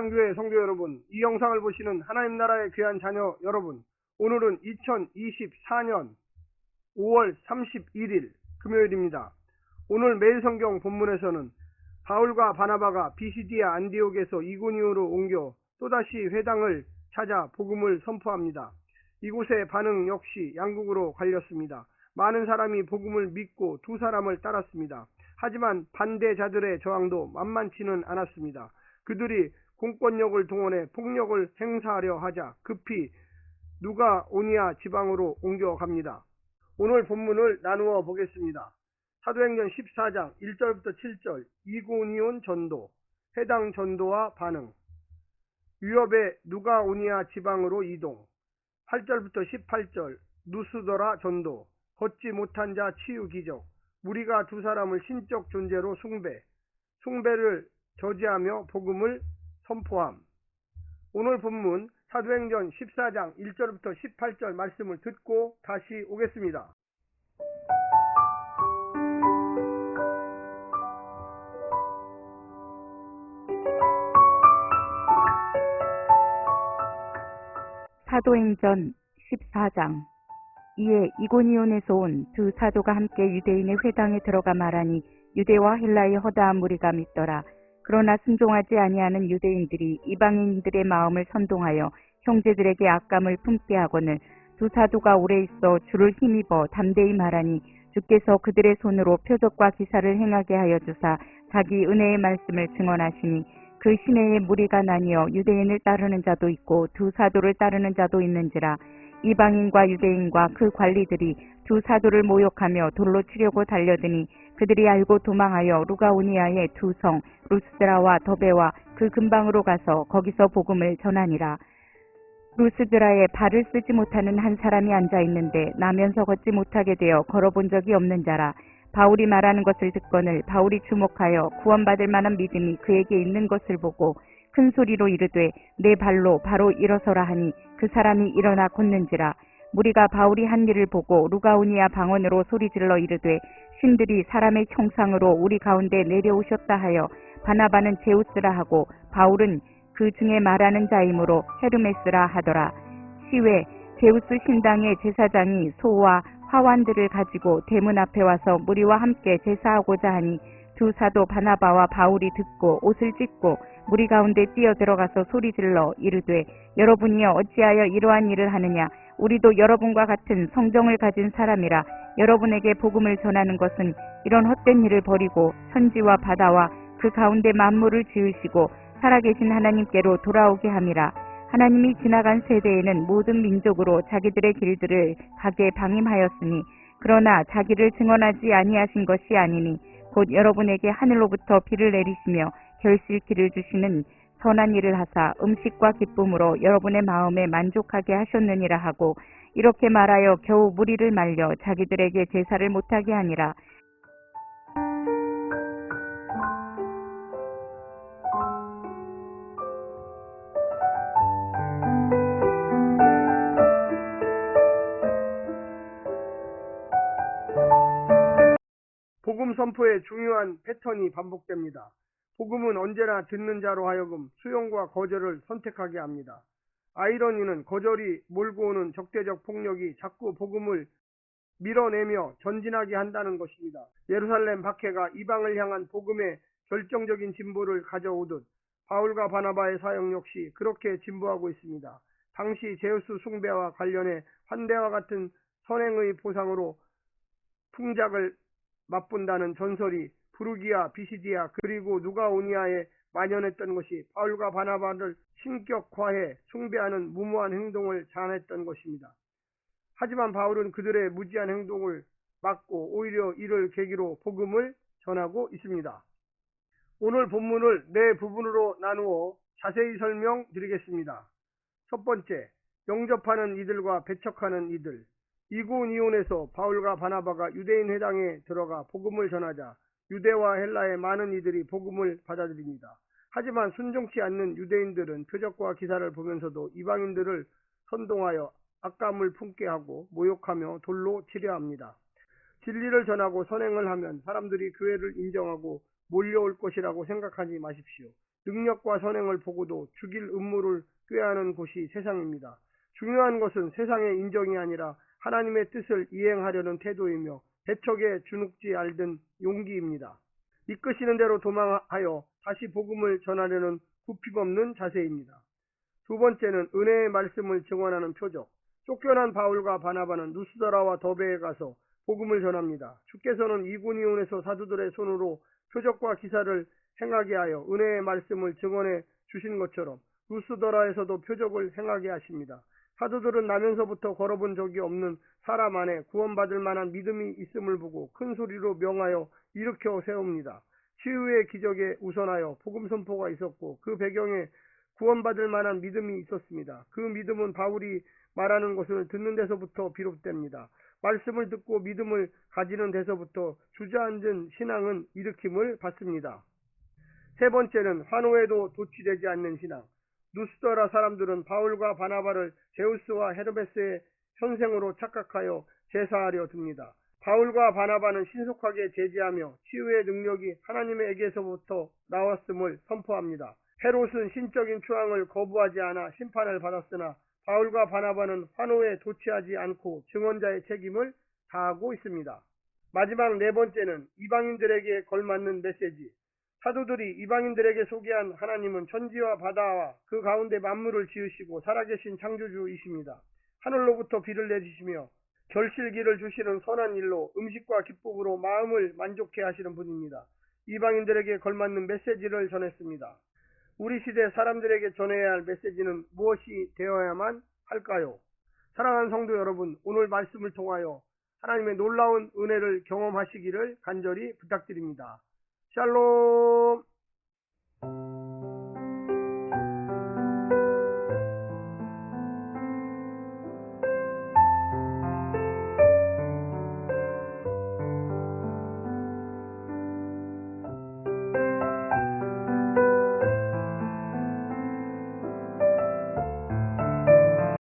한교회 성도 여러분, 이 영상을 보시는 하나님 나라의 귀한 자녀 여러분, 오늘은 2024년 5월 31일 금요일입니다. 오늘 매일성경 본문에서는 바울과 바나바가 비시디아 안디옥에서 이고니온으로 옮겨 또다시 회당을 찾아 복음을 선포합니다. 이곳의 반응 역시 양국으로 갈렸습니다. 많은 사람이 복음을 믿고 두 사람을 따랐습니다. 하지만 반대자들의 저항도 만만치는 않았습니다. 그들이 공권력을 동원해 폭력을 행사하려 하자 급히 누가오니아 지방으로 옮겨갑니다. 오늘 본문을 나누어 보겠습니다. 사도행전 14장 1절부터 7절 이고니온 전도, 해당 전도와 반응, 유럽의 누가오니아 지방으로 이동, 8절부터 18절 누스더라 전도, 걷지 못한 자 치유 기적, 무리가 두 사람을 신적 존재로 숭배를 저지하며 복음을 선포함. 오늘 본문 사도행전 14장 1절부터 18절 말씀을 듣고 다시 오겠습니다. 사도행전 14장. 이에 이고니온에서 온 두 사도가 함께 유대인의 회당에 들어가 말하니 유대와 헬라의 허다한 무리가 믿더라. 그러나 순종하지 아니하는 유대인들이 이방인들의 마음을 선동하여 형제들에게 악감을 품게 하거늘 두 사도가 오래 있어 주를 힘입어 담대히 말하니 주께서 그들의 손으로 표적과 기사를 행하게 하여 주사 자기 은혜의 말씀을 증언하시니 그 시내에 무리가 나뉘어 유대인을 따르는 자도 있고 두 사도를 따르는 자도 있는지라. 이방인과 유대인과 그 관리들이 두 사도를 모욕하며 돌로 치려고 달려드니 그들이 알고 도망하여 루가오니아의 두 성 루스드라와 더베와 그 근방으로 가서 거기서 복음을 전하니라. 루스드라에 발을 쓰지 못하는 한 사람이 앉아 있는데 나면서 걷지 못하게 되어 걸어본 적이 없는 자라. 바울이 말하는 것을 듣거늘 바울이 주목하여 구원받을 만한 믿음이 그에게 있는 것을 보고 큰 소리로 이르되 내 발로 바로 일어서라 하니 그 사람이 일어나 걷는지라. 무리가 바울이 한 일을 보고 루가오니아 방언으로 소리질러 이르되 신들이 사람의 형상으로 우리 가운데 내려오셨다 하여 바나바는 제우스라 하고 바울은 그 중에 말하는 자이므로 헤르메스라 하더라. 시외 제우스 신당의 제사장이 소와 화환들을 가지고 대문 앞에 와서 무리와 함께 제사하고자 하니 두 사도 바나바와 바울이 듣고 옷을 찢고 무리 가운데 뛰어 들어가서 소리질러 이르되 여러분이여 어찌하여 이러한 일을 하느냐. 우리도 여러분과 같은 성정을 가진 사람이라. 여러분에게 복음을 전하는 것은 이런 헛된 일을 버리고 천지와 바다와 그 가운데 만물을 지으시고 살아계신 하나님께로 돌아오게 함이라. 하나님이 지나간 세대에는 모든 민족으로 자기들의 길들을 가게 방임하였으니 그러나 자기를 증언하지 아니하신 것이 아니니 곧 여러분에게 하늘로부터 비를 내리시며 결실기를 주시는 선한 일을 하사 음식과 기쁨으로 여러분의 마음에 만족하게 하셨느니라 하고 이렇게 말하여 겨우 무리를 말려 자기들에게 제사를 못하게 하니라. 복음 선포의 중요한 패턴이 반복됩니다. 복음은 언제나 듣는 자로 하여금 수용과 거절을 선택하게 합니다. 아이러니는 거절이 몰고 오는 적대적 폭력이 자꾸 복음을 밀어내며 전진하게 한다는 것입니다. 예루살렘 박해가 이방을 향한 복음의 결정적인 진보를 가져오듯 바울과 바나바의 사역 역시 그렇게 진보하고 있습니다. 당시 제우스 숭배와 관련해 환대와 같은 선행의 보상으로 풍작을 맛본다는 전설이 부르기아, 비시디아 그리고 누가오니아에 만연했던 것이 바울과 바나바를 신격화해 숭배하는 무모한 행동을 자아냈던 것입니다. 하지만 바울은 그들의 무지한 행동을 막고 오히려 이를 계기로 복음을 전하고 있습니다. 오늘 본문을 네 부분으로 나누어 자세히 설명드리겠습니다. 첫 번째, 영접하는 이들과 배척하는 이들. 이고니온에서 바울과 바나바가 유대인 회당에 들어가 복음을 전하자 유대와 헬라의 많은 이들이 복음을 받아들입니다. 하지만 순종치 않는 유대인들은 표적과 기사를 보면서도 이방인들을 선동하여 악감을 품게 하고 모욕하며 돌로 치려 합니다. 진리를 전하고 선행을 하면 사람들이 교회를 인정하고 몰려올 것이라고 생각하지 마십시오. 능력과 선행을 보고도 죽일 음모를 꾀하는 곳이 세상입니다. 중요한 것은 세상의 인정이 아니라 하나님의 뜻을 이행하려는 태도이며 배척에 주눅지 않는 용기입니다. 이끄시는 대로 도망하여 다시 복음을 전하려는 굽힘없는 자세입니다. 두 번째는 은혜의 말씀을 증언하는 표적. 쫓겨난 바울과 바나바는 루스드라와 더베에 가서 복음을 전합니다. 주께서는 이고니온에서 사도들의 손으로 표적과 기사를 행하게 하여 은혜의 말씀을 증언해 주신 것처럼 루스드라에서도 표적을 행하게 하십니다. 사도들은 나면서부터 걸어본 적이 없는 사람 안에 구원받을 만한 믿음이 있음을 보고 큰 소리로 명하여 일으켜 세웁니다. 치유의 기적에 우선하여 복음 선포가 있었고 그 배경에 구원받을 만한 믿음이 있었습니다. 그 믿음은 바울이 말하는 것을 듣는 데서부터 비롯됩니다. 말씀을 듣고 믿음을 가지는 데서부터 주저앉은 신앙은 일으킴을 받습니다. 세 번째는 환호에도 도취되지 않는 신앙. 루스드라 사람들은 바울과 바나바를 제우스와 헤르메스의 현생으로 착각하여 제사하려 듭니다. 바울과 바나바는 신속하게 제지하며 치유의 능력이 하나님에게서부터 나왔음을 선포합니다. 헤롯은 신적인 추앙을 거부하지 않아 심판을 받았으나 바울과 바나바는 환호에 도취하지 않고 증언자의 책임을 다하고 있습니다. 마지막 네 번째는 이방인들에게 걸맞는 메시지. 사도들이 이방인들에게 소개한 하나님은 천지와 바다와 그 가운데 만물을 지으시고 살아계신 창조주이십니다. 하늘로부터 비를 내리시며 결실기를 주시는 선한 일로 음식과 기쁨으로 마음을 만족해 하시는 분입니다. 이방인들에게 걸맞는 메시지를 전했습니다. 우리 시대 사람들에게 전해야 할 메시지는 무엇이 되어야만 할까요? 사랑하는 성도 여러분, 오늘 말씀을 통하여 하나님의 놀라운 은혜를 경험하시기를 간절히 부탁드립니다. 샬롬.